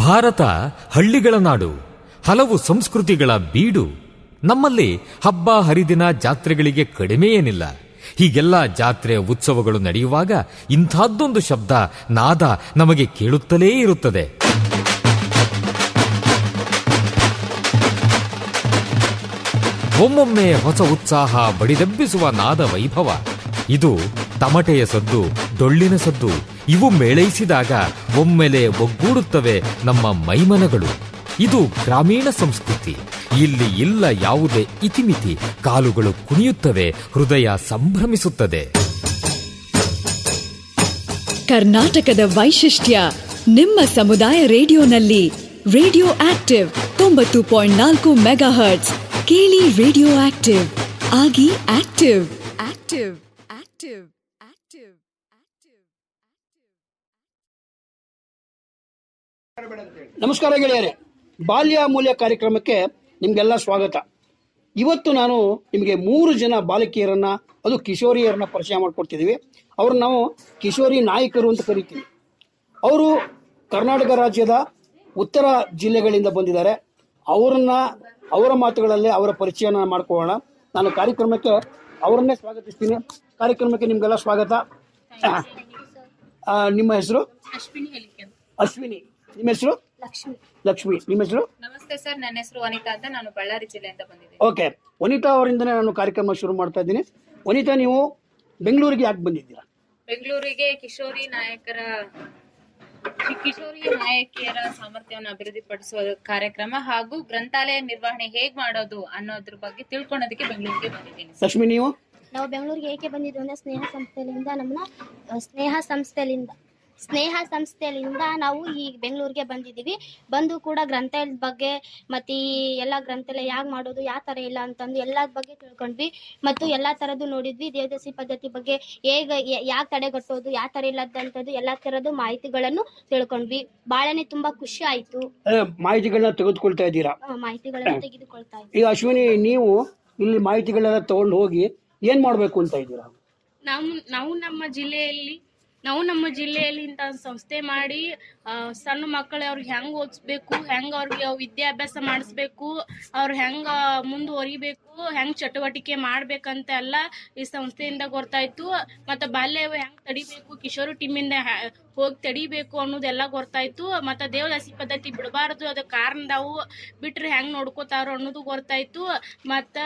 ಭಾರತ ಹಳ್ಳಿಗಳ ನಾಡು, ಹಲವು ಸಂಸ್ಕೃತಿಗಳ ಬೀಡು. ನಮ್ಮಲ್ಲಿ ಹಬ್ಬ ಹರಿದಿನ ಜಾತ್ರೆಗಳಿಗೆ ಕಡಿಮೆ ಏನಿಲ್ಲ. ಹೀಗೆಲ್ಲ ಜಾತ್ರೆ ಉತ್ಸವಗಳು ನಡೆಯುವಾಗ ಇಂಥದ್ದೊಂದು ಶಬ್ದ ನಾದ ನಮಗೆ ಕೇಳುತ್ತಲೇ ಇರುತ್ತದೆ. ಒಮ್ಮೊಮ್ಮೆ ಹೊಸ ಉತ್ಸಾಹ ಬಡಿದೆಬ್ಬಿಸುವ ನಾದ ವೈಭವ. ಇದು ತಮಟೆಯ ಸದ್ದು, ಡೊಳ್ಳಿನ ಸದ್ದು. ಇವು ಮೇಳೈಸಿದಾಗ ಒಮ್ಮೆಲೆ ಒಗ್ಗೂಡುತ್ತವೆ ನಮ್ಮ ಮೈಮನಗಳು. ಇದು ಗ್ರಾಮೀಣ ಸಂಸ್ಕೃತಿ. ಇಲ್ಲಿ ಇಲ್ಲ ಯಾವುದೇ ಇತಿಮಿತಿ. ಕಾಲುಗಳು ಕುಣಿಯುತ್ತವೆ, ಹೃದಯ ಸಂಭ್ರಮಿಸುತ್ತದೆ. ಕರ್ನಾಟಕದ ವೈಶಿಷ್ಟ್ಯ ನಿಮ್ಮ ಸಮುದಾಯ ರೇಡಿಯೋನಲ್ಲಿ. Radio active 90.4 megahertz. ಕೇಳಿ ರೇಡಿಯೋ ಆಕ್ಟಿವ್, ಆಗಿ active. Active active active active. ನಮಸ್ಕಾರ ಗೆಳೆಯರೆ, ಬಾಲ್ಯ ಮೂಲ್ಯ ಕಾರ್ಯಕ್ರಮಕ್ಕೆ ನಿಮಗೆಲ್ಲ ಸ್ವಾಗತ. ಇವತ್ತು ನಾನು ನಿಮಗೆ 3 ಜನ ಬಾಲಕಿಯರನ್ನ, ಅದು ಕಿಶೋರಿಯರನ್ನ ಪರಿಚಯ ಮಾಡಿಕೊಡ್ತಿದ್ದೀವಿ. ಅವ್ರನ್ನ ನಾವು ಕಿಶೋರಿ ನಾಯಕರು ಅಂತ ಕರಿತೀವಿ. ಅವರು ಕರ್ನಾಟಕ ರಾಜ್ಯದ ಉತ್ತರ ಜಿಲ್ಲೆಗಳಿಂದ ಬಂದಿದ್ದಾರೆ. ಅವರ ಮಾತುಗಳಲ್ಲೇ ಅವರ ಪರಿಚಯನ ಮಾಡ್ಕೊಳ್ಳೋಣ. ನಾನು ಕಾರ್ಯಕ್ರಮಕ್ಕೆ ಅವರನ್ನೇ ಸ್ವಾಗತಿಸ್ತೀನಿ. ಕಾರ್ಯಕ್ರಮಕ್ಕೆ ನಿಮಗೆಲ್ಲ ಸ್ವಾಗತ. ನಿಮ್ಮ ಹೆಸರು? ಅಶ್ವಿನಿ. ನಿಮ್ಮ ಹೆಸರು? ಲಕ್ಷ್ಮಿ. ನಿಮ್ಮ ಹೆಸರು? ನಮಸ್ತೆ ಸರ್, ನನ್ನ ಹೆಸರು ವನಿತಾ ಅಂತ, ನಾನು ಬಳ್ಳಾರಿ ಜಿಲ್ಲೆಯಿಂದ ಬಂದಿದ್ದೀನಿ. ಓಕೆ, ವನಿತಾ ಅವರಿಂದನೇ ನಾನು ಕಾರ್ಯಕ್ರಮ ಶುರು ಮಾಡ್ತಾ ಇದ್ದೀನಿ. ವನಿತಾ, ನೀವು ಬೆಂಗಳೂರಿಗೆ ಯಾಕೆ ಬಂದಿದ್ದೀರಾ? ಬೆಂಗಳೂರಿಗೆ ಕಿಶೋರಿ ನಾಯಕಿಯರ ಸಾಮರ್ಥ್ಯವನ್ನು ಅಭಿವೃದ್ಧಿಪಡಿಸುವ ಕಾರ್ಯಕ್ರಮ ಹಾಗೂ ಗ್ರಂಥಾಲಯ ನಿರ್ವಹಣೆ ಹೇಗ್ ಮಾಡೋದು ಅನ್ನೋದ್ರ ಬಗ್ಗೆ ತಿಳ್ಕೊಳ್ಳೋದಕ್ಕೆ ಬೆಂಗಳೂರಿಗೆ ಬಂದಿದ್ದೀನಿ. ಲಕ್ಷ್ಮಿ, ನೀವು? ನಾವು ಬೆಂಗಳೂರಿಗೆ ಏಕೆ ಬಂದಿದ್ವಿ ಅಂದ್ರೆ ಸ್ನೇಹ ಸಂಸ್ಥೆಯಿಂದ ನಾವು ಈ ಬೆಂಗಳೂರಿಗೆ ಬಂದಿದ್ದೀವಿ. ಬಂದು ಕೂಡ ಗ್ರಂಥಾಲಯದ ಬಗ್ಗೆ ಮತ್ತು ಈ ಎಲ್ಲ ಗ್ರಂಥಾಲಯ ಯಾಕೆ ಮಾಡೋದು, ಯಾವ ಥರ ಇಲ್ಲ ಅಂತಂದು ಎಲ್ಲ ಬಗ್ಗೆ ತಿಳ್ಕೊಂಡ್ವಿ. ಮತ್ತು ಎಲ್ಲ ಥರದ್ದು ನೋಡಿದ್ವಿ. ದೇವದಾಸಿ ಪದ್ಧತಿ ಬಗ್ಗೆ ಯಾಕೆ ತಡೆಗಟ್ಟೋದು, ಯಾವ ಥರ ಇಲ್ಲದಂಥದ್ದು ಎಲ್ಲ ಥರದ್ದು ಮಾಹಿತಿಗಳನ್ನು ತಿಳ್ಕೊಂಡ್ವಿ. ಭಾಳನೇ ತುಂಬಾ ಖುಷಿ ಆಯಿತು. ಮಾಹಿತಿಗಳನ್ನ ತೆಗೆದುಕೊಳ್ತಾ ಇದ್ದೀರಾ? ಮಾಹಿತಿಗಳನ್ನು ತೆಗೆದುಕೊಳ್ತಾ ಇದ್ದೀವಿ. ಈಗ ಅಶ್ವಿನಿ, ನೀವು ಇಲ್ಲಿ ಮಾಹಿತಿಗಳೆಲ್ಲ ತಗೊಂಡು ಹೋಗಿ ಏನ್ ಮಾಡ್ಬೇಕು ಅಂತ ಇದ್ದೀರಾ? ನಾವು ನಮ್ಮ ಜಿಲ್ಲೆಯಲ್ಲಿ ಇಂಥ ಸಂಸ್ಥೆ ಮಾಡಿ ಸಣ್ಣ ಮಕ್ಕಳು ಅವ್ರಿಗೆ ಹೆಂಗೆ ಓದಿಸ್ಬೇಕು, ಹೆಂಗೆ ಅವ್ರಿಗೆ ವಿದ್ಯಾಭ್ಯಾಸ ಮಾಡಿಸ್ಬೇಕು, ಅವ್ರು ಹೆಂಗೆ ಮುಂದುವರಿಬೇಕು, ಹೆಂಗೆ ಚಟುವಟಿಕೆ ಮಾಡ್ಬೇಕಂತ ಎಲ್ಲ ಈ ಸಂಸ್ಥೆಯಿಂದ ಗೊತ್ತಾಯ್ತು. ಮತ್ತು ಬಾಲ್ಯ ಹೆಂಗೆ ತಡಿಬೇಕು, ಕಿಶೋರಿ ಟೀಮಿಂದ ಹೋಗಿ ತಡಿಬೇಕು ಅನ್ನೋದೆಲ್ಲ ಗೊತ್ತಾಯ್ತು. ಮತ್ತು ದೇವದಾಸಿ ಪದ್ಧತಿ ಬಿಡಬಾರ್ದು, ಅದು ಕಾರಣದಾವು ಬಿಟ್ರೆ ಹೆಂಗೆ ನೋಡ್ಕೋತಾರೋ ಅನ್ನೋದು ಗೊತ್ತಾಯ್ತು. ಮತ್ತು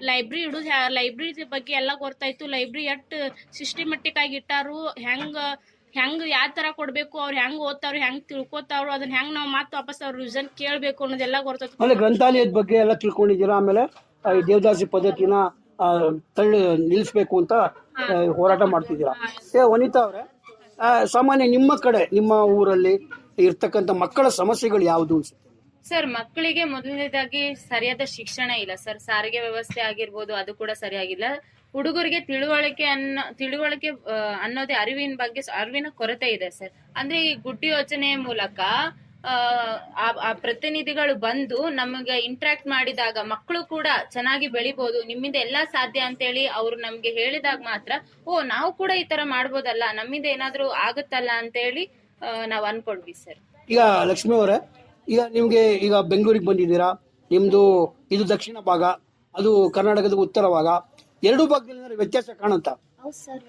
ಲೈಬ್ರರಿ ಬಗ್ಗೆ ಎಲ್ಲ ಗೊತ್ತಾಯ್ತು. ಲೈಬ್ರರಿ ಎಷ್ಟು ಸಿಸ್ಟಮೆಟಿಕ್ ಆಗಿ ಇಟ್ಟಾರು, ಹೆಂಗ್ ಯಾವ ತರ ಕೊಡ್ಬೇಕು, ಅವ್ರು ಹೆಂಗ್ ಓದ್ತಾವ್ರು, ಹೆಂಗ್ ತಿಳ್ಕೊತಾವ್ರು, ಅದನ್ನ ಹೆಂಗ್ ನಾವು ಮತ್ತೆ ವಾಪಸ್ ಅವ್ರ ರಿವಿಷನ್ ಕೇಳ್ಬೇಕು ಅನ್ನೋದೆಲ್ಲ ಗೊತ್ತಾಯ್ತು. ಆಮೇಲೆ ಗ್ರಂಥಾಲಯದ ಬಗ್ಗೆ ಎಲ್ಲ ತಿಳ್ಕೊಂಡಿದ್ದೀರಾ. ಆಮೇಲೆ ದೇವದಾಸಿ ಪದ್ಧತಿನ ನಿಲ್ಲಿಸ್ಬೇಕು ಅಂತ ಹೋರಾಟ ಮಾಡ್ತಿದ್ದೀರಾ. ವನಿತಾ ಅವರೇ, ಸಾಮಾನ್ಯ ನಿಮ್ಮ ಕಡೆ, ನಿಮ್ಮ ಊರಲ್ಲಿ ಇರ್ತಕ್ಕಂಥ ಮಕ್ಕಳ ಸಮಸ್ಯೆಗಳು ಯಾವುದು ಅನ್ಸುತ್ತೆ? ಸರ್, ಮಕ್ಕಳಿಗೆ ಮೊದಲನೇದಾಗಿ ಸರಿಯಾದ ಶಿಕ್ಷಣ ಇಲ್ಲ ಸರ್. ಸಾರಿಗೆ ವ್ಯವಸ್ಥೆ ಆಗಿರ್ಬೋದು, ಅದು ಕೂಡ ಸರಿಯಾಗಿಲ್ಲ. ಹುಡುಗರಿಗೆ ತಿಳುವಳಿಕೆ ಅನ್ನೋದೇ ಅರಿವಿನ ಕೊರತೆ ಇದೆ ಸರ್. ಅಂದ್ರೆ ಈ ಗುಡ್ಡಿ ಯೋಜನೆಯ ಮೂಲಕ ಆ ಪ್ರತಿನಿಧಿಗಳು ಬಂದು ನಮಗೆ ಇಂಟ್ರಾಕ್ಟ್ ಮಾಡಿದಾಗ ಮಕ್ಕಳು ಕೂಡ ಚೆನ್ನಾಗಿ ಬೆಳಿಬಹುದು, ನಿಮ್ಮಿಂದ ಎಲ್ಲಾ ಸಾಧ್ಯ ಅಂತೇಳಿ ಅವ್ರು ನಮ್ಗೆ ಹೇಳಿದಾಗ ಮಾತ್ರ ನಾವು ಕೂಡ ಈ ತರ ಮಾಡ್ಬೋದಲ್ಲ, ನಮ್ಮಿಂದ ಏನಾದ್ರೂ ಆಗುತ್ತಲ್ಲ ಅಂತೇಳಿ ನಾವ್ ಅನ್ಕೊಂಡ್ವಿ ಸರ್. ಈಗ ಲಕ್ಷ್ಮಿ ಅವರೇ, ಈಗ ನಿಮ್ಗೆ ಈಗ ಬೆಂಗಳೂರಿಗೆ ಬಂದಿದ್ದೀರಾ. ನಿಮ್ದು ಇದು ದಕ್ಷಿಣ ಭಾಗ, ಅದು ಕರ್ನಾಟಕದ ಉತ್ತರ ಭಾಗ. ಎರಡು ಭಾಗದಲ್ಲಿ ವ್ಯತ್ಯಾಸ ಕಾಣುತ್ತಾ? ಹೌದು ಸರ್,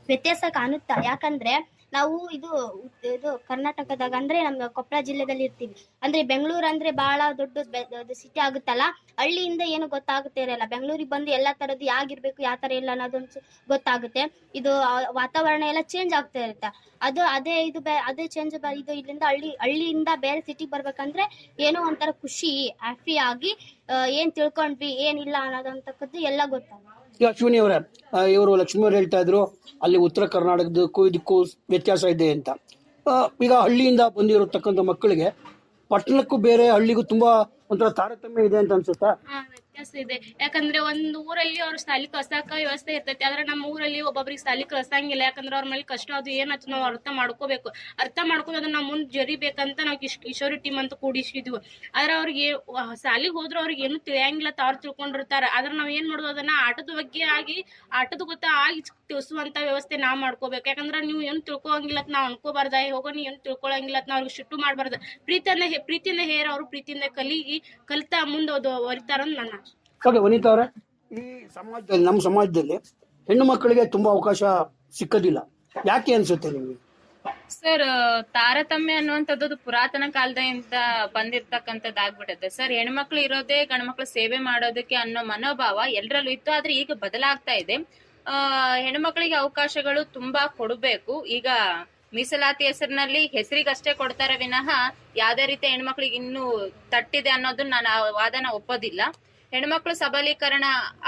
ವ್ಯತ್ಯಾಸ ಕಾಣುತ್ತಾ. ಯಾಕಂದ್ರೆ ನಾವು ಇದು ಕರ್ನಾಟಕದಾಗ ಅಂದ್ರೆ ನಮ್ಮ ಕೊಪ್ಪಳ ಜಿಲ್ಲೆದಲ್ಲಿ ಇರ್ತೀವಿ. ಅಂದ್ರೆ ಬೆಂಗಳೂರು ಅಂದ್ರೆ ಬಹಳ ದೊಡ್ಡ ಸಿಟಿ ಆಗುತ್ತಲ್ಲ, ಹಳ್ಳಿಯಿಂದ ಏನು ಗೊತ್ತಾಗುತ್ತೆ ಇರಲ್ಲ. ಬೆಂಗಳೂರಿಗೆ ಬಂದು ಎಲ್ಲಾ ತರದ್ದು ಯಾಗಿರ್ಬೇಕು, ಯಾವ ತರ ಇಲ್ಲ ಅನ್ನೋದೊಂದು ಗೊತ್ತಾಗುತ್ತೆ. ಇದು ವಾತಾವರಣ ಎಲ್ಲ ಚೇಂಜ್ ಆಗ್ತಾ ಇರುತ್ತೆ. ಅದೇ ಚೇಂಜ್ ಇದು ಇಲ್ಲಿಂದ ಹಳ್ಳಿಯಿಂದ ಬೇರೆ ಸಿಟಿಗೆ ಬರ್ಬೇಕಂದ್ರೆ ಏನೋ ಒಂಥರ ಖುಷಿ, ಹ್ಯಾಪಿ ಆಗಿ ಏನ್ ತಿಳ್ಕೊಂಡ್ವಿ, ಏನಿಲ್ಲ ಅನ್ನೋದಂತಕ್ಕದ್ದು ಎಲ್ಲ ಗೊತ್ತಾಗುತ್ತೆ. ಈಗ ಅಶ್ವಿನಿ ಅವರೇ, ಇವರು ಲಕ್ಷ್ಮಿ ಅವರು ಹೇಳ್ತಾ ಇದ್ರು ಅಲ್ಲಿ ಉತ್ತರ ಕರ್ನಾಟಕದಕ್ಕೂ ಇದಕ್ಕೂ ವ್ಯತ್ಯಾಸ ಇದೆ ಅಂತ. ಈಗ ಹಳ್ಳಿಯಿಂದ ಬಂದಿರತಕ್ಕಂಥ ಮಕ್ಕಳಿಗೆ ಪಟ್ಟಣಕ್ಕೂ ಬೇರೆ ಹಳ್ಳಿಗೂ ತುಂಬಾ ಒಂಥರ ತಾರತಮ್ಯ ಇದೆ ಅಂತ ಅನ್ಸುತ್ತಾ? ವ್ಯತ್ಯಾಸ ಇದೆ. ಯಾಕಂದ್ರೆ ಒಂದು ಊರಲ್ಲಿ ಅವ್ರ ಶಾಲಿ ಕಳ್ಸಾಕ ವ್ಯವಸ್ಥೆ ಇರ್ತೈತಿ, ಆದ್ರೆ ನಮ್ಮ ಊರಲ್ಲಿ ಒಬ್ಬೊಬ್ರಿಗೆ ಶಾಲಿ ಕಳ್ಸಂಗಿಲ್ಲ. ಯಾಕಂದ್ರೆ ಅವ್ರ ಮೇಲೆ ಕಷ್ಟ ಅದು ಏನಂತ ನಾವು ಅರ್ಥ ಮಾಡ್ಕೋಬೇಕು. ಅರ್ಥ ಮಾಡ್ಕೊಂಡು ಅದನ್ನ ನಾವು ಮುಂದೆ ಜರಿಬೇಕಂತ ನಾವು ಕಿಶೋರಿ ಟೀಮ್ ಅಂತ ಕೂಡಿಸಿದ್ವಿ. ಆದ್ರೆ ಅವ್ರಿಗೆ ಶಾಲಿಗೆ ಹೋದ್ರು ಅವ್ರಿಗೆ ಏನು ತಿಳಿಯಂಗಿಲ್ಲ, ಅವ್ರು ತಿಳ್ಕೊಂಡಿರ್ತಾರ. ಆದ್ರೆ ನಾವ್ ಏನ್ ಮಾಡೋದು, ಅದನ್ನ ಆಟದ ಬಗ್ಗೆ ಆಗಿ ಆಟದ ಗೊತ್ತ ಆಗಿ ತಿಳಿಸುವಂತ ವ್ಯವಸ್ಥೆ ನಾವ್ ಮಾಡ್ಕೋಬೇಕು. ಯಾಕಂದ್ರೆ ನೀವು ಏನು ತಿಳ್ಕೊಳಂಗಿಲ್ಲ ನಾವ್ ಅನ್ಕೋಬಾರ್ದ, ಹೋಗೋ ನೀ ಏನು ತಿಳ್ಕೊಳಂಗಿಲ್ಲ ನಾವ್ ಅವ್ರಿಗೆ ಸಿಟ್ಟು ಮಾಡ್ಬಾರ್ದು. ಪ್ರೀತಿಯಿಂದ ಹೇರ ಅವ್ರು ಪ್ರೀತಿಯಿಂದ ಕಲಿತಾ ಮುಂದೆ ಹೊರಿತಾರಂತ ನನ್ನ ಆಶೆ. ಓಕೆ ವನಿತಾ ಅವರೇ, ಈ ಸಮಾಜದಲ್ಲಿ ನಮ್ಮ ಸಮಾಜದಲ್ಲಿ ಹೆಣ್ಣು ಮಕ್ಕಳಿಗೆ ತುಂಬಾ ಅವಕಾಶ ಸಿಕ್ಕೋದಿಲ್ಲ, ಯಾಕೆ ಅನ್ಸುತ್ತೆ ನಿಮಗೆ? ಸರ್, ತಾರತಮ್ಯ ಅನ್ನುವಂಥದ್ದು ಪುರಾತನ ಕಾಲದಿಂದ ಬಂದಿರ್ತಕ್ಕಂಥದ್ದಾಗ್ಬಿಡುತ್ತೆ ಸರ್. ಹೆಣ್ಮಕ್ಳು ಇರೋದೇ ಗಂಡ್ಮಕ್ಳು ಸೇವೆ ಮಾಡೋದಕ್ಕೆ ಅನ್ನೋ ಮನೋಭಾವ ಎಲ್ಲರಲ್ಲೂ ಇತ್ತು, ಆದ್ರೆ ಈಗ ಬದಲಾಗ್ತಾ ಇದೆ. ಹೆಣ್ಮಕ್ಳಿಗೆ ಅವಕಾಶಗಳು ತುಂಬಾ ಕೊಡಬೇಕು. ಈಗ ಮೀಸಲಾತಿ ಹೆಸರಿನಲ್ಲಿ ಹೆಸರಿಗಷ್ಟೇ ಕೊಡ್ತಾರೆ ವಿನಃ ಯಾವ್ದೇ ರೀತಿ ಹೆಣ್ಮಕ್ಳಿಗೆ ಇನ್ನೂ ತಟ್ಟಿದೆ ಅನ್ನೋದನ್ನ ನಾನು ಆ ವಾದನ ಒಪ್ಪೋದಿಲ್ಲ. ಹೆಣ್ಮಕ್ಳು ಸಬಲೀಕರಣ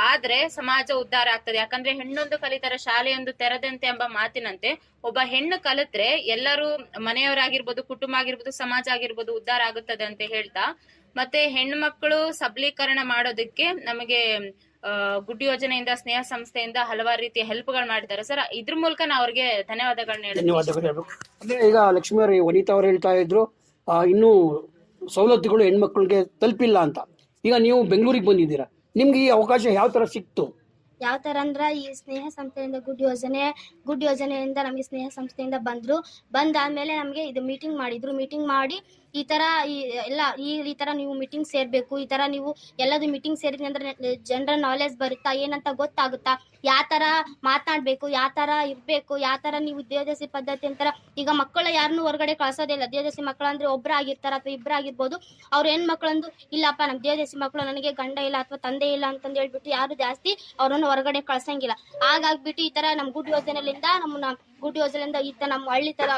ಆದ್ರೆ ಸಮಾಜ ಉದ್ಧಾರ ಆಗ್ತದೆ. ಯಾಕಂದ್ರೆ ಹೆಣ್ಣೊಂದು ಕಲಿತಾರೆ ಶಾಲೆಯೊಂದು ತೆರೆದಂತೆ ಎಂಬ ಮಾತಿನಂತೆ ಒಬ್ಬ ಹೆಣ್ಣು ಕಲಿತ್ರೆ ಎಲ್ಲರೂ ಮನೆಯವರಾಗಿರ್ಬೋದು, ಕುಟುಂಬ ಆಗಿರ್ಬೋದು, ಸಮಾಜ ಆಗಿರ್ಬೋದು ಉದ್ಧಾರ ಆಗುತ್ತದೆ ಅಂತ ಹೇಳ್ತಾ, ಮತ್ತೆ ಹೆಣ್ಮಕ್ಳು ಸಬಲೀಕರಣ ಮಾಡೋದಕ್ಕೆ ನಮಗೆ ಗುಡ್ ಯೋಜನೆಯಿಂದ, ಸ್ನೇಹ ಸಂಸ್ಥೆಯಿಂದ ಹಲವಾರು ರೀತಿಯ ಹೆಲ್ಪ್ ಗಳು ಮಾಡಿದ್ದಾರೆ ಸರ್. ಇದ್ರ ಮೂಲಕ ನಾವು ಅವ್ರಿಗೆ ಧನ್ಯವಾದಗಳನ್ನ ಧನ್ಯವಾದಗಳು. ಅಂದ್ರೆ ಈಗ ಲಕ್ಷ್ಮೀ ಅವರು, ವನಿತಾ ಅವರು ಹೇಳ್ತಾ ಇದ್ರು ಇನ್ನೂ ಸವಲತ್ತುಗಳು ಹೆಣ್ಮಕ್ಳಿಗೆ ತಲುಪಿಲ್ಲ ಅಂತ. ಈಗ ನೀವು ಬೆಂಗಳೂರಿಗೆ ಬಂದಿದ್ದೀರಾ, ನಿಮ್ಗೆ ಈ ಅವಕಾಶ ಯಾವ ತರ ಸಿಕ್ತು? ಯಾವ ತರ ಅಂದ್ರ ಈ ಸ್ನೇಹ ಸಂಸ್ಥೆಯಿಂದ ಗುಡ್ ಯೋಜನೆಯಿಂದ ನಮಗೆ ಸ್ನೇಹ ಸಂಸ್ಥೆಯಿಂದ ಬಂದಾದ್ಮೇಲೆ ನಮಗೆ ಇದು ಮೀಟಿಂಗ್ ಮಾಡಿದ್ರು. ಮೀಟಿಂಗ್ ಮಾಡಿ ಈ ತರ ಈ ತರ ನೀವು ಮೀಟಿಂಗ್ ಸೇರ್ಬೇಕು, ಈ ತರ ನೀವು ಎಲ್ಲದು ಮೀಟಿಂಗ್ ಸೇರಿದ್ರೆ ಅಂದ್ರೆ ಜನರಲ್ ನಾಲೆಜ್ ಬರುತ್ತಾ, ಏನಂತ ಗೊತ್ತಾಗುತ್ತಾ, ಯಾವ ತರ ಮಾತನಾಡ್ಬೇಕು, ಯಾವ ತರ ಇರ್ಬೇಕು, ಯಾವ ತರ ನೀವು ದೇವದಾಸಿ ಪದ್ಧತಿ ಅಂತಾರ. ಈಗ ಮಕ್ಕಳು ಯಾರನ್ನು ಹೊರಗಡೆ ಕಳ್ಸೋದಿಲ್ಲ. ದೇವದಾಸಿ ಮಕ್ಕಳು ಅಂದ್ರೆ ಒಬ್ರು ಆಗಿರ್ತಾರ ಅಥವಾ ಇಬ್ರು ಆಗಿರ್ಬೋದು. ಅವ್ರ ಹೆಣ್ ಮಕ್ಕಳಂದು ಇಲ್ಲಪ್ಪ ನಮ್ ದೇವದಾಸಿ ಮಕ್ಕಳು, ನನಗೆ ಗಂಡ ಇಲ್ಲ ಅಥವಾ ತಂದೆ ಇಲ್ಲ ಅಂತಂದು ಹೇಳ್ಬಿಟ್ಟು ಯಾರು ಜಾಸ್ತಿ ಅವ್ರನ್ನ ಹೊರಗಡೆ ಕಳ್ಸಂಗಿಲ್ಲ. ಹಾಗಾಗ್ಬಿಟ್ಟು ಈ ತರ ನಮ್ ಗುಡ್ ಯೋಜನೆಯಿಂದ ಗುಡ್ ಯೋಜನೆಯಿಂದ ಈ ತರ ನಮ್ಮ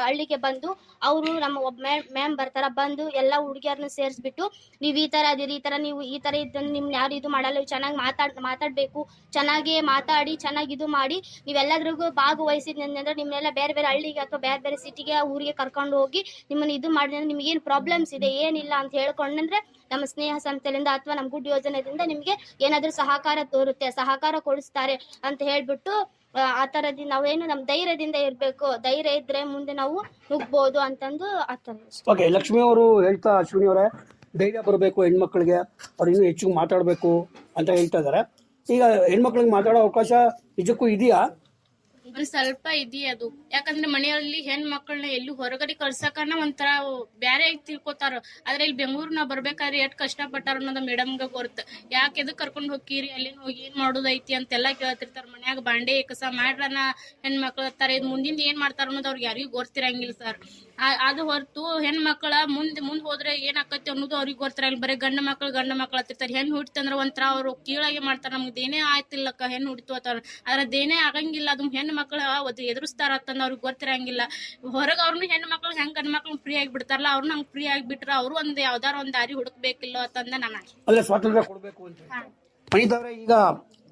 ಹಳ್ಳಿಗೆ ಬಂದು ಅವರು ನಮ್ಮ ಒಬ್ಬ ಮ್ಯಾಮ್ ಬರ್ತಾರ, ಬಂದು ಎಲ್ಲಾ ಹುಡುಗಿಯರನ್ನ ಸೇರಿಸ್ಬಿಟ್ಟು ನೀವ್ ಈ ತರ ಅದಿರಿ, ಈ ತರ ನೀವು ಈ ತರ ಇದ್ದಂದ್ರೆ ನಿಮ್ನ ಯಾರು ಇದು ಮಾಡಲ್ಲ, ಚೆನ್ನಾಗಿ ಮಾತಾಡ್ಬೇಕು, ಚೆನ್ನಾಗಿ ಮಾತಾಡಿ ಚೆನ್ನಾಗಿ ಇದು ಮಾಡಿ ನೀವೆಲ್ಲದ್ರಿಗೂ ಭಾಗವಹಿಸಿದ್ರೆ ನಿಮ್ನೆಲ್ಲ ಬೇರೆ ಬೇರೆ ಹಳ್ಳಿಗೆ ಅಥವಾ ಬೇರೆ ಬೇರೆ ಸಿಟಿಗೆ ಊರಿಗೆ ಕರ್ಕೊಂಡು ಹೋಗಿ ನಿಮ್ಮನ್ನ ಇದು ಮಾಡಿದ್ರೆ ನಿಮ್ಗೆ ಏನ್ ಪ್ರಾಬ್ಲಮ್ಸ್ ಇದೆ ಏನಿಲ್ಲ ಅಂತ ಹೇಳ್ಕೊಂಡ್ರೆ ನಮ್ಮ ಸ್ನೇಹ ಸಂಸ್ಥೆಯಿಂದ ಅಥವಾ ನಮ್ಮ ಗುಡ್ ಯೋಜನೆಯಿಂದ ನಿಮ್ಗೆ ಏನಾದ್ರೂ ಸಹಕಾರ ಕೊಡಿಸ್ತಾರೆ ಅಂತ ಹೇಳ್ಬಿಟ್ಟು ಆ ತರದಿಂದ ನಾವೇನು ನಮ್ ಧೈರ್ಯದಿಂದ ಇರ್ಬೇಕು, ಧೈರ್ಯ ಇದ್ರೆ ಮುಂದೆ ನಾವು ನುಗ್ಬೋದು ಅಂತಂದು ಆತರ. ಓಕೆ, ಲಕ್ಷ್ಮಿ ಅವರು ಹೇಳ್ತಾ, ಅಶ್ವಿನಿ ಅವರೇ, ಧೈರ್ಯ ಬರಬೇಕು ಹೆಣ್ಮಕ್ಳಿಗೆ, ಅವ್ರು ಇನ್ನೂ ಹೆಚ್ಚು ಮಾತಾಡ್ಬೇಕು ಅಂತ ಹೇಳ್ತಾ ಇದಾರೆ. ಈಗ ಹೆಣ್ಮಕ್ಳಿಗೆ ಮಾತಾಡೋ ಅವಕಾಶ ನಿಜಕ್ಕೂ ಇದೆಯಾ? ಒಂದ್ ಸ್ವಲ್ಪ ಇದೆಯಾ ಅದು. ಯಾಕಂದ್ರೆ ಮನೆಯಲ್ಲಿ ಹೆಣ್ ಮಕ್ಕಳನ್ನ ಎಲ್ಲೂ ಹೊರಗಡೆ ಕಳ್ಸಕನ ಒಂಥರ ಬ್ಯಾರೆ ಆಗಿ ತಿಳ್ಕೊತಾರ. ಆದ್ರೆ ಇಲ್ಲಿ ಬೆಂಗಳೂರ್ನ ಬರ್ಬೇಕಾದ್ರೆ ಎಷ್ಟ್ ಕಷ್ಟ ಪಟ್ಟಾರ ಅನ್ನೋದು ಮೇಡಮ್ಗ ಗೊತ್ತ. ಯಾಕೆ ಎದಕ್ ಕರ್ಕೊಂಡ್ ಹೋಗಿರಿ, ಅಲ್ಲಿನ ಹೋಗಿ ಏನ್ ಮಾಡೋದೈತಿ ಅಂತೆಲ್ಲಾ ಕೇಳ್ತಿರ್ತಾರ. ಮನ್ಯಾಗ ಬಾಂಡೆ ಕಸ ಮಾಡ್ರನ ಹೆಣ್ಮಕ್ಳು ಇರ್ತಾರೆ, ಇದ್ ಮುಂದಿಂದ ಏನ್ ಮಾಡ್ತಾರ ಅನ್ನೋದು ಅವ್ರಿಗೆ ಯಾರಿಗೂ ಗೊತ್ತಿರಂಗಿಲ್ಲ ಸರ್. ಅದು ಹೊರತು ಹೆಣ್ಮಕ್ಳ ಮುಂದ್ ಹೋದ್ರೆ ಏನಾಕತಿ ಅನ್ನೋದು ಅವ್ರಿಗೆ ಗೊತ್ತಿರಂಗಿಲ್ಲ. ಬರೀ ಗಂಡ ಮಕ್ಳು ಹತ್ತಿರ್ತಾರೆ. ಹೆಣ್ ಹುಟ್ಟಿತಂದ್ರ ಒಂಥರ ಅವ್ರು ಕೀಳಾಗಿ ಮಾಡ್ತಾರ, ನಮ್ಗೆ ದೇನೇ ಆಯ್ತಿಲ್ಲಕ್ಕ ಹೆಣ್ ಹುಟ್ಟಿತು ಅತ್ತಾರ. ಆದ್ರೆ ದೇನೇ ಆಗಂಗಿಲ್ಲ, ಅದು ಹೆಣ್ಣು ಮಕ್ಳ ಎದುರಿಸ್ತಾರ ಅಂತಂದ್ ಅವ್ರಿಗೆ ಗೊತ್ತಿರಂಗಿಲ್ಲ. ಹೊರಗೆ ಅವ್ರನ್ನ ಹೆಣ್ಣು ಮಕ್ಳು ಹೆಂಗ್ ಗಂಡ ಮಕ್ಳು ಫ್ರೀ ಆಗಿ ಬಿಡ್ತಾರಲ್ಲ, ಅವ್ರನ್ನ ಹಂಗ್ ಫ್ರೀ ಆಗಿ ಬಿಟ್ರ ಅವ್ರು ಒಂದ್ ಯಾವ್ದಾರ ಒಂದ್ ದಾರಿ ಹುಡುಕ್ಬೇಕಿಲ್ಲ ಅಂತಂದ ನನ್ನ ಆಶೆ. ಅಲ್ಲೇ ಸ್ವಾತಂತ್ರ್ಯ ಕೊಡ್ಬೇಕು ಅಂತ ಹೇಳಿದ್ದಾರೆ. ಈಗ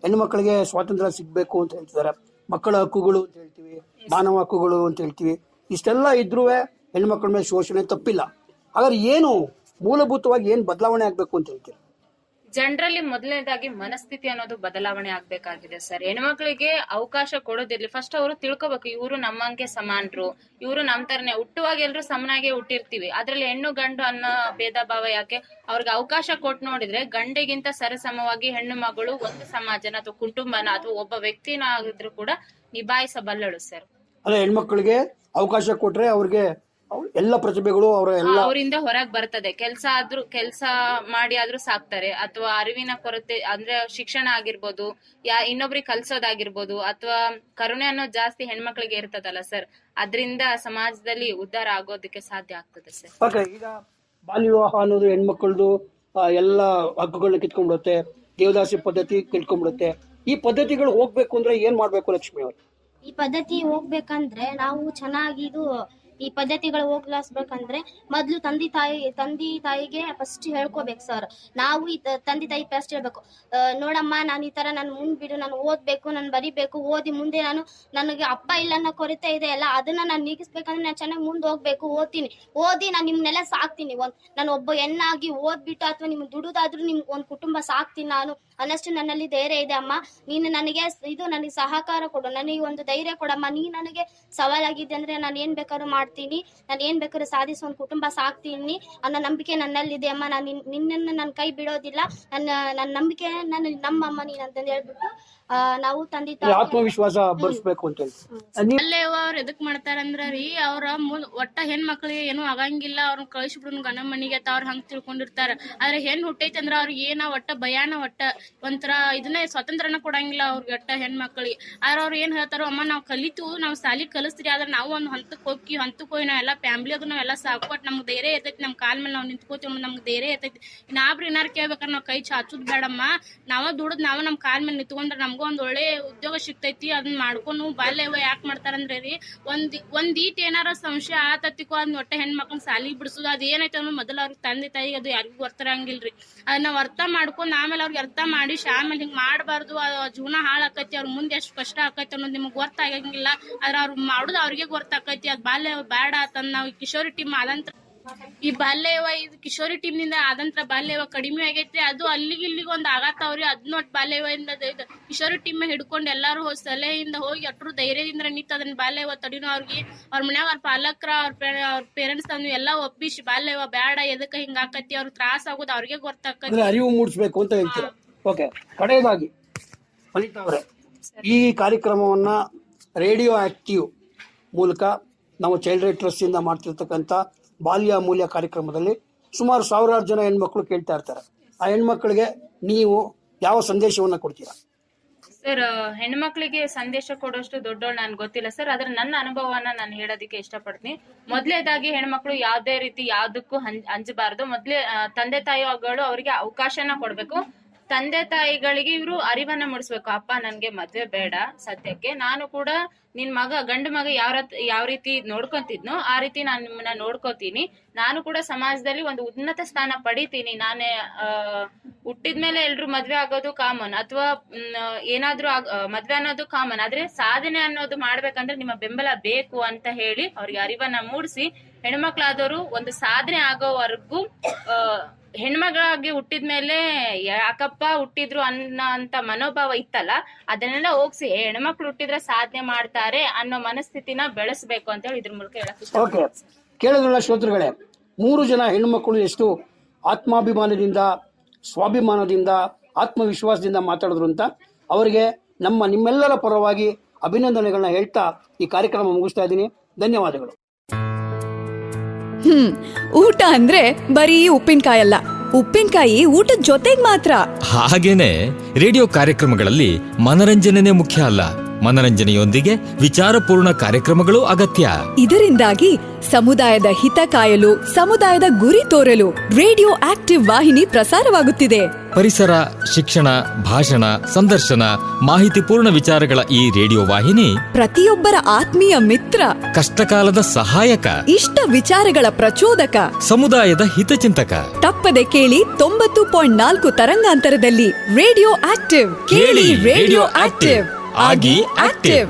ಹೆಣ್ಣು ಮಕ್ಕಳಿಗೆ ಸ್ವಾತಂತ್ರ್ಯ ಸಿಗ್ಬೇಕು ಅಂತ ಹೇಳ್ತಿದ್ದಾರೆ. ಮಕ್ಕಳ ಹಕ್ಕುಗಳು ಅಂತ ಹೇಳ್ತೀವಿ, ಮಾನವ ಹಕ್ಕುಗಳು ಅಂತ ಹೇಳ್ತೀವಿ. ಇಷ್ಟೆಲ್ಲ ಇದ್ರೂ ಹೆಣ್ಮಕ್ಳ ಮೇಲೆ ಶೋಷಣೆ ತಪ್ಪಿಲ್ಲ. ಹಾಗಾದ್ರೆ ಏನು ಮೂಲಭೂತವಾಗಿ ಏನ್ ಬದಲಾವಣೆ ಆಗ್ಬೇಕು ಅಂತ ಹೇಳ್ತೀವಿ? ಜನರಲ್ಲಿ ಮೊದಲನೇದಾಗಿ ಮನಸ್ಥಿತಿ ಅನ್ನೋದು ಬದಲಾವಣೆ ಆಗ್ಬೇಕಾಗಿದೆ ಸರ್. ಹೆಣ್ಮಕ್ಳಿಗೆ ಅವಕಾಶ ಕೊಡೋದಿರ್ಲಿ, ಫಸ್ಟ್ ಅವರು ತಿಳ್ಕೊಬೇಕು, ಇವರು ನಮ್ಮಂಗೆ ಸಮಾನರು, ಇವರು ನಮ್ ತರನೇ. ಹುಟ್ಟುವಾಗ ಎಲ್ರು ಸಮನಾಗೆ ಹುಟ್ಟಿರ್ತೀವಿ, ಅದ್ರಲ್ಲಿ ಹೆಣ್ಣು ಗಂಡು ಅನ್ನೋ ಭೇದ ಭಾವ ಯಾಕೆ? ಅವ್ರಿಗೆ ಅವಕಾಶ ಕೊಟ್ಟು ನೋಡಿದ್ರೆ ಗಂಡಿಗಿಂತ ಸರಸಮವಾಗಿ ಹೆಣ್ಣು ಮಗಳು ಒಂದು ಸಮಾಜನ ಅಥವಾ ಕುಟುಂಬನ ಅಥವಾ ಒಬ್ಬ ವ್ಯಕ್ತಿನ ಆಗಿದ್ರು ಕೂಡ ನಿಭಾಯಿಸಬಲ್ಲಳು ಸರ್. ಅದೇ ಹೆಣ್ಮಕ್ಳಿಗೆ ಅವಕಾಶ ಕೊಟ್ರೆ ಅವ್ರಿಗೆ ಎಲ್ಲ ಪ್ರತಿಭೆಗಳು ಅವರಿಂದ ಹೊರಗ್ ಬರ್ತದೆ. ಕೆಲ್ಸ ಮಾಡಿ ಆದ್ರೂ ಸಾಕ್ತಾರೆ, ಅಥವಾ ಅರಿವಿನ ಕೊರತೆ ಅಂದ್ರೆ ಶಿಕ್ಷಣ ಆಗಿರ್ಬೋದು, ಇನ್ನೊಬ್ರಿಗೆ ಕಲ್ಸೋದಾಗಿರ್ಬೋದು, ಅಥವಾ ಕರುಣೆ ಅನ್ನೋದು ಜಾಸ್ತಿ ಹೆಣ್ಮಕ್ಳಿಗೆ ಇರ್ತದಲ್ಲ ಸರ್, ಅದರಿಂದ ಸಮಾಜದಲ್ಲಿ ಉದ್ಧಾರ ಆಗೋದಕ್ಕೆ ಸಾಧ್ಯ ಆಗ್ತದೆ ಸರ್. ಈಗ ಬಾಲ್ಯ ವಿವಾಹ ಅನ್ನೋದು ಹೆಣ್ಮಕ್ಳದು ಎಲ್ಲ ಹಕ್ಕುಗಳನ್ನ ಕಿತ್ಕೊಂಡ್ಬಿಡುತ್ತೆ, ದೇವದಾಸಿ ಪದ್ಧತಿ ಕಿತ್ಕೊಂಡ್ಬಿಡುತ್ತೆ. ಈ ಪದ್ಧತಿಗಳು ಹೋಗ್ಬೇಕು ಅಂದ್ರೆ ಏನ್ ಮಾಡ್ಬೇಕು ಲಕ್ಷ್ಮಿ ಅವರು? ಈ ಪದ್ಧತಿ ಹೋಗ್ಬೇಕಂದ್ರೆ ನಾವು ಚೆನ್ನಾಗಿ ಈ ಪದ್ಧತಿಗಳು ಹೋಗ್ಲಾಸ್ಬೇಕಂದ್ರೆ ಮೊದ್ಲು ತಂದೆ ತಾಯಿಗೆ ಫಸ್ಟ್ ಹೇಳ್ಕೋಬೇಕು ಸರ್. ನಾವು ಈ ತಂದೆ ತಾಯಿ ಫಸ್ಟ್ ಹೇಳ್ಬೇಕು, ನೋಡಮ್ಮ ನಾನು ಈ ತರ ನಾನು ಮುಂದ್ ಬಿಡು, ನಾನು ಓದ್ಬೇಕು, ನಾನು ಬರಿಬೇಕು, ಓದಿ ಮುಂದೆ ನನಗೆ ಅಪ್ಪ ಇಲ್ಲ ಅನ್ನೋ ಕೊರತೆ ಇದೆ ಅಲ್ಲ, ಅದನ್ನ ನಾನು ನೀಗಿಸ್ಬೇಕಂದ್ರೆ ನಾನು ಚೆನ್ನಾಗಿ ಮುಂದೆ ಹೋಗ್ಬೇಕು, ಓದಿ ನಾನು ನಿಮ್ನೆಲ್ಲ ಸಾಕ್ತೀನಿ. ನಾನು ಒಬ್ಬ ಹೆಣ್ಣಾಗಿ ಓದ್ಬಿಟ್ಟು ಅಥವಾ ನಿಮ್ ದುಡುದಾದ್ರೂ ನಿಮ್ಗೆ ಒಂದ್ ಕುಟುಂಬ ಸಾಕ್ತೀನಿ ನಾನು ಅನ್ನಷ್ಟು ನನ್ನಲ್ಲಿ ಧೈರ್ಯ ಇದೆ ಅಮ್ಮ. ನೀನು ನನಗೆ ಸಹಕಾರ ಕೊಡು, ನನಗೆ ಒಂದು ಧೈರ್ಯ ಕೊಡಮ್ಮ. ನೀ ನನಗೆ ಸವಾಲಾಗಿದೆ ಅಂದ್ರೆ ನಾನು ಏನ್ ಬೇಕಾದ್ರೂ ಮಾಡ್ತೀನಿ, ನಾನು ಏನ್ ಬೇಕಾದ್ರೂ ಸಾಧಿಸಿ ಒಂದು ಕುಟುಂಬ ಸಾಕ್ತೀನಿ ಅನ್ನೋ ನಂಬಿಕೆ ನನ್ನಲ್ಲಿದೆ ಅಮ್ಮ. ನಾನು ನಿನ್ನನ್ನು ನನ್ನ ಕೈ ಬಿಡೋದಿಲ್ಲ, ನನ್ನ ನಂಬಿಕೆ ನಮ್ಮಮ್ಮ ನೀನ್ ಅಂತಂದು ಹೇಳ್ಬಿಟ್ಟು ನಾವು ತಂದೆ ತಾಯಿ ಆತ್ಮವಿಶ್ವಾಸ ಬರ್ಸ್ಬೇಕು ಅಂತ ಹೇಳಿ ಅಲ್ಲೇ ಅವ್ರು ಎದಕ್ ಮಾಡ್ತಾರಂದ್ರ ರೀ, ಅವ್ರ ಒಟ್ಟ ಹೆಣ್ ಮಕ್ಳಿಗೆ ಏನೂ ಆಗಂಗಿಲ್ಲ, ಅವ್ರನ್ನ ಕಳಿಸ್ಬಿಡು ಗಂಡ ಮನಿಗೆ ಅವ್ರ ಹಂಗ್ ತಿಳ್ಕೊಂಡಿರ್ತಾರ. ಆದ್ರೆ ಹೆಣ್ ಹುಟ್ಟೈತಿ ಅಂದ್ರ ಅವ್ರಿಗೆ ಒಟ್ಟ ಭಯಾನ, ಒಟ್ಟ ಒಂಥರ ಇದನ್ನೇ ಸ್ವಾತಂತ್ರ್ಯನ ಕೊಡಂಗಿಲ್ಲ ಅವ್ರಿಗೆ ಒಟ್ಟ ಹೆಣ್ ಮಕ್ಳಿಗೆ. ಆದ್ರೆ ಅವ್ರು ಏನ್ ಹೇಳ್ತಾರೋ, ಅಮ್ಮ ನಾವ್ ಕಲಿತು, ನಾವ್ ಸಾಲಿ ಕಲಿಸ್ತೀರಿ, ಆದ್ರೆ ನಾವು ಒಂದ್ ಹಂತಕ್ ಹೋಗಿ ನಾವೆಲ್ಲ ಫ್ಯಾಮಿಲಿ ಅದು ನಾವೆಲ್ಲ ಸಾಕೋಟ್ ನಮ್ಗ್ ಧೈರ್ಯ ಇರ್ತೈತಿ, ನಮ್ ಕಾಲ್ ಮೇಲೆ ನಾವ್ ನಿಂತ್ಕೋತೀವಿ, ನಮ್ಗ್ ಧೈರ್ಯ ಇರ್ತೈತಿ. ಇನ್ನಾರು ಕೇಳ್ಬೇಕಾರ ನಾವ್ ಕೈ ಚಾಚುದ್ ಬೇಡಮ್ಮ, ನಾವ ದುಡದ್ ನಾವ ನಮ್ ಕಾಲ್ ಮೇಲೆ ನಿಂತ್ಕೊಂಡ್ರ ನಮ್ಗೂ ಒಂದ್ ಒಳ್ಳೆ ಉದ್ಯೋಗ ಸಿಗ್ತೈತಿ. ಅದನ್ನ ಮಾಡ್ಕೊಂಡು ಬಾಲ್ಯ ಯಾಕೆ ಮಾಡ್ತಾರಂದ್ರೆ ರೀ, ಒಂದೀಟ್ ಏನಾರ ಸಂಶಯ ಆತತಿಕೋ ಅದನ್ನ ಒಟ್ಟ ಹೆಣ್ಮಕ್ಳನ್ನ ಸಾಲಿ ಬಿಡಿಸೋದು ಅದ್ ಏನೈತೆ ಅನ್ನೋ ಮೊದಲು ಅವ್ರಿಗೆ ತಂದೆ ತಾಯಿಗೆ ಅದು ಯಾರಿಗೂ ಅರ್ಥರಂಗಿಲ್ರಿ. ಅದನ್ನ ನಾವ್ ಅರ್ಥ ಮಾಡ್ಕೊಂಡು ಆಮೇಲೆ ಅವ್ರಿಗೆ ಅರ್ಥ ಮಾಡಿ ಆಮೇಲೆ ಹಿಂಗ್ ಮಾಡ್ಬಾರ್ದು, ಜೀವನ ಹಾಳಾಕೈತಿ, ಅವ್ರ ಮುಂದೆ ಎಷ್ಟು ಕಷ್ಟ ಆಕೈತಿ ಅನ್ನೋದು ನಿಮ್ಗೆ ಗೊತ್ತಾಗಂಗಿಲ್ಲ. ಆದ್ರೆ ಅವ್ರು ಮಾಡುದು ಅವ್ರಿಗೆ ಗೊತ್ತಾಕೈತಿ. ಅದ್ ಬಾಲ್ಯ ಬೇಡ ಅಂತಂದ್ ನಾವು ಕಿಶೋರಿ ಟೀಮ್ ಆದಂತ್ರ ಈ ಬಾಲ್ಯವ ಇದು ಕಿಶೋರಿ ಟೀಮ್ ನಿಂದ ಆದಂತ್ರ ಬಾಲ್ಯವ ಕಡಿಮೆ ಆಗೈತಿ. ಅದು ಇಲ್ಲಿಗೆ ಒಂದ್ ಆಗತ್ತವ್ರಿ. ಅದನ್ನ ಬಾಲ್ಯವಿಂದ ಕಿಶೋರಿ ಟೀಮ್ ಹಿಡ್ಕೊಂಡು ಎಲ್ಲಾರು ಸಲಹೆಯಿಂದ ಹೋಗಿ ಅಟ್ರು ಧೈರ್ಯದಿಂದ ನಿಂತು ಅದನ್ನ ಬಾಲ್ಯವ ತಡಿನೋ ಅವ್ರಿಗೆ ಅವ್ರ ಮನ್ಯಾಗ ಅವ್ರ ಪಾಲಕರ ಅವ್ರ ಪೇರೆಂಟ್ಸ್ ತಂದು ಎಲ್ಲಾ ಒಪ್ಪಿಸಿ ಬಾಲ್ಯವ ಬೇಡ, ಎದಕ್ಕ ಹಿಂಗ ಆಕತಿ, ಅವ್ರ ತ್ರಾಸ ಆಗೋದು ಅವ್ರಿಗೆ ಗೊತ್ತಾಕತಿ, ಅರಿವು ಮೂಡಿಸ್ಬೇಕು ಅಂತ ಹೇಳ್ತೀರಾ. ಓಕೆ, ಕಡೆಯದಾಗಿ ಅನಿತಾ ಅವರೇ, ಈ ಕಾರ್ಯಕ್ರಮವನ್ನ ರೇಡಿಯೋ ಆಕ್ಟಿವ್ ಮೂಲಕ ನಾವು ಚೈಲ್ಡ್ ರೈಟ್ ಟ್ರಸ್ಟ್ ಇಂದ ಮಾಡ್ತಿರ್ತಕ್ಕಂಥ ಬಾಲ್ಯ ಮೂಲ್ಯ ಕಾರ್ಯಕ್ರಮದಲ್ಲಿ ಸುಮಾರು ಸಾವಿರಾರು ಜನ ಹೆಣ್ಮಕ್ಳು ಕೇಳ್ತಾ ಇರ್ತಾರೆ. ಆ ಹೆಣ್ಮಕ್ಳಿಗೆ ನೀವು ಯಾವ ಸಂದೇಶವನ್ನ ಕೊಡ್ತೀರಾ? ಸರ್, ಹೆಣ್ಮಕ್ಳಿಗೆ ಸಂದೇಶ ಕೊಡೋಷ್ಟು ದೊಡ್ಡೋಳು ನನ್ಗೆ ಗೊತ್ತಿಲ್ಲ ಸರ್. ಆದ್ರೆ ನನ್ನ ಅನುಭವನ ನಾನು ಹೇಳೋದಕ್ಕೆ ಇಷ್ಟಪಡ್ತೀನಿ. ಮೊದ್ಲೇದಾಗಿ ಹೆಣ್ಮಕ್ಳು ಯಾವ್ದೇ ರೀತಿ ಯಾವ್ದಕ್ಕೂ ಅಂಜಬಾರ್ದು. ಮೊದ್ಲೇ ತಂದೆ ತಾಯಿಗಳು ಅವರಿಗೆ ಅವಕಾಶನ ಕೊಡ್ಬೇಕು. ತಂದೆ ತಾಯಿಗಳಿಗೆ ಇವರು ಅರಿವನ್ನ ಮೂಡಿಸ್ಬೇಕು. ಅಪ್ಪ ನನ್ಗೆ ಮದ್ವೆ ಬೇಡ ಸದ್ಯಕ್ಕೆ, ನಾನು ಕೂಡ ನಿನ್ ಗಂಡು ಮಗ ಯಾವ ರೀತಿ ನೋಡ್ಕೊಂತಿದ್ನೋ ಆ ರೀತಿ ನಾನು ನಿಮ್ಮನ್ನ ನೋಡ್ಕೋತೀನಿ. ನಾನು ಕೂಡ ಸಮಾಜದಲ್ಲಿ ಒಂದು ಉನ್ನತ ಸ್ಥಾನ ಪಡಿತೀನಿ. ನಾನೇ ಹುಟ್ಟಿದ್ಮೇಲೆ ಎಲ್ರು ಮದ್ವೆ ಆಗೋದು ಕಾಮನ್, ಅಥವಾ ಏನಾದ್ರೂ ಮದ್ವೆ ಅನ್ನೋದು ಕಾಮನ್. ಆದ್ರೆ ಸಾಧನೆ ಅನ್ನೋದು ಮಾಡ್ಬೇಕಂದ್ರೆ ನಿಮ್ಮ ಬೆಂಬಲ ಬೇಕು ಅಂತ ಹೇಳಿ ಅವ್ರಿಗೆ ಅರಿವನ್ನ ಮೂಡಿಸಿ, ಹೆಣ್ಮಕ್ಳಾದವರು ಒಂದು ಸಾಧನೆ ಆಗೋವರೆಗೂ ಹೆಣ್ಮಗಳಾಗಿ ಹುಟ್ಟಿದ್ಮೇಲೆ ಯಾಕಪ್ಪ ಹುಟ್ಟಿದ್ರು ಅಂತ ಮನೋಭಾವ ಇತ್ತಲ್ಲ, ಅದನ್ನೆಲ್ಲ ಹೋಗ್ಸಿ ಹೆಣ್ಮಕ್ಳು ಹುಟ್ಟಿದ್ರೆ ಸಾಧನೆ ಮಾಡ್ತಾರೆ ಅನ್ನೋ ಮನಸ್ಥಿತಿನ ಬೆಳೆಸ್ಬೇಕು ಅಂತ ಹೇಳಿ ಇದ್ರ ಮೂಲಕ ಹೇಳಕ್ ಕೇಳಿದ್ರಲ್ಲ ಶ್ರೋತೃಗಳೇ, 3 ಜನ ಹೆಣ್ಮಕ್ಳು ಎಷ್ಟು ಆತ್ಮಾಭಿಮಾನದಿಂದ, ಸ್ವಾಭಿಮಾನದಿಂದ, ಆತ್ಮವಿಶ್ವಾಸದಿಂದ ಮಾತಾಡಿದ್ರು ಅಂತ ಅವರಿಗೆ ನಿಮ್ಮೆಲ್ಲರ ಪರವಾಗಿ ಅಭಿನಂದನೆಗಳನ್ನ ಹೇಳ್ತಾ ಈ ಕಾರ್ಯಕ್ರಮ ಮುಗಿಸ್ತಾ ಇದ್ದೀನಿ. ಧನ್ಯವಾದಗಳು. ಊಟ ಅಂದ್ರೆ ಬರೀ ಉಪ್ಪಿನಕಾಯಿ ಅಲ್ಲ, ಉಪ್ಪಿನಕಾಯಿ ಊಟದ ಜೊತೆಗ್ ಮಾತ್ರ. ಹಾಗೇನೆ ರೇಡಿಯೋ ಕಾರ್ಯಕ್ರಮಗಳಲ್ಲಿ ಮನರಂಜನೆ ಮುಖ್ಯ ಅಲ್ಲ, ಮನರಂಜನೆಯೊಂದಿಗೆ ವಿಚಾರಪೂರ್ಣ ಕಾರ್ಯಕ್ರಮಗಳು ಅಗತ್ಯ. ಇದರಿಂದಾಗಿ ಸಮುದಾಯದ ಹಿತ ಕಾಯಲು, ಸಮುದಾಯದ ಗುರಿ ತೋರಲು ರೇಡಿಯೋ ಆಕ್ಟಿವ್ ವಾಹಿನಿ ಪ್ರಸಾರವಾಗುತ್ತಿದೆ. ಪರಿಸರ, ಶಿಕ್ಷಣ, ಭಾಷಣ, ಸಂದರ್ಶನ, ಮಾಹಿತಿಪೂರ್ಣ ವಿಚಾರಗಳ ಈ ರೇಡಿಯೋ ವಾಹಿನಿ ಪ್ರತಿಯೊಬ್ಬರ ಆತ್ಮೀಯ ಮಿತ್ರ, ಕಷ್ಟಕಾಲದ ಸಹಾಯಕ, ಇಷ್ಟ ವಿಚಾರಗಳ ಪ್ರಚೋದಕ, ಸಮುದಾಯದ ಹಿತಚಿಂತಕ. ತಪ್ಪದೆ ಕೇಳಿ 90.4 ತರಂಗಾಂತರದಲ್ಲಿ ರೇಡಿಯೋ ಆಕ್ಟಿವ್. ಕೇಳಿ ರೇಡಿಯೋ ಆಕ್ಟಿವ್, ಆಗಿ ಆಕ್ಟಿವ್.